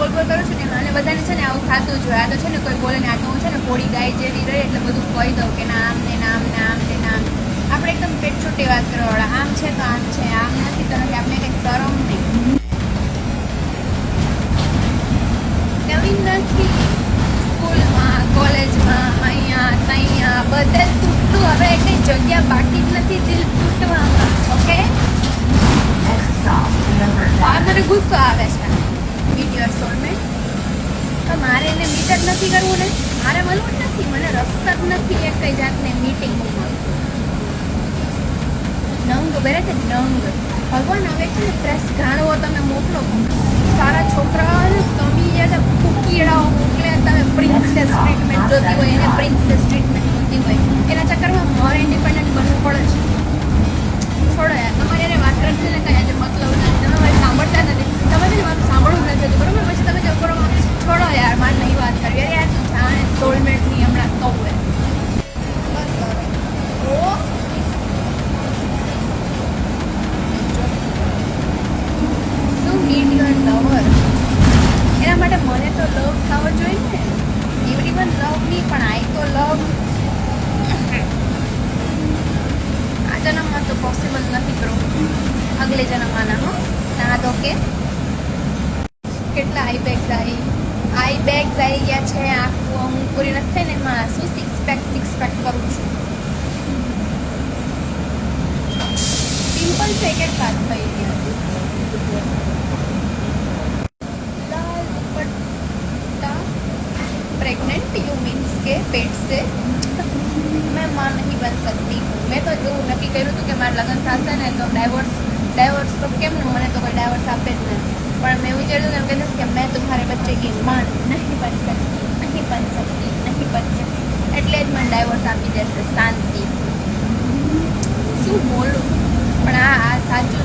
બોલ બોલ કરું છું ને અને બધાને છે ને આવું થતું જ હોય. આ તો છે ને કોઈ બોલે ને આ તો હું છે ને થોડી ગાય જેવી રહી એટલે બધું કહી દઉં કે ના આમ ને નામ ને આમ ને નામ. આપણે એકદમ પેટ છૂટી વાત કરવાવાળા. આમ છે તો આમ છે, આમ નથી તો નથી. આપણે કંઈક શરમ નહીં. નવીન નથી સ્કૂલમાં, કોલેજમાં, અહીંયા ત્યાં બધે તૂટલું. હવે કઈ જગ્યા બાકી જ નથી દિલ તૂટવામાં. ઓકે, મને ગુસ્સો આવે છે. Meet your soulmate. તો મારે એને મીટ જ નથી કરવું ને, મારે મળવું જ નથી. મને રસ જ નથી એક કઈ જાતને મીટિંગમાં. નંગ બેરે છે નંગ. ભગવાન હવે છે ને ફ્રેશ ઘાણવો તમે મોકલો. સારા છોકરાઓને તમે જે કુકીડાઓ મોકલે, તમે પ્રિન્સેસ ટ્રીટમેન્ટ જોતી હોય એને પ્રિન્સેસ ટ્રીટમેન્ટ જોતી હોય, એના ચક્કરમાં મોર ઇન્ડિપેન્ડન્ટ બનવું પડે છે. છોડો યાર, તમારે એને વાત કરશે ને કઈ આજે મતલબ નથી. તમે મારે સાંભળતા નથી. તમે છે ને મારું સાંભળવું નથી બરોબર. પછી તમે જો કરો છોડો યાર, મારે નહીં વાત કરવી. અરે યાર તું જાણે સોલમેટની હમણાં કહું બસ ઓ મીટ યોર લવર. એના માટે મને તો લવ થવો જોઈએ ને. એવરીવન લવ મી, પણ આઈ તો લવ. આ જન્મમાં તો પોસિબલ નથી બ્રો. અગલે જન્મ આના હો ના તો કે કેટલા આઈ બેગ્સ આવી ગયા છે. આખું હું પૂરી નથી થઈ ને એમાં શું સિક્સ પેક કરું છું. પિમ્પલ છે કેટલા થઈ ગયા. प्रेग्नेंट यू मीन्स के पेट से मैं माँ नहीं बन सकती हूँ. मैं तो એવું નક્કી કર્યું હતું કે મારા લગ્ન થશે ને તો ડાયવોર્સ તો કેમ ને, મને તો કોઈ ડાયવોર્સ આપે જ નહીં. પણ મેં વિચાર્યું એમ કહીશ કે મેં तुम्हारे बच्चे की माँ नहीं बन सकती. એટલે જ મને ડાયવોર્સ આપી દેશે શાંતિ. શું બોલું, પણ આ સાચું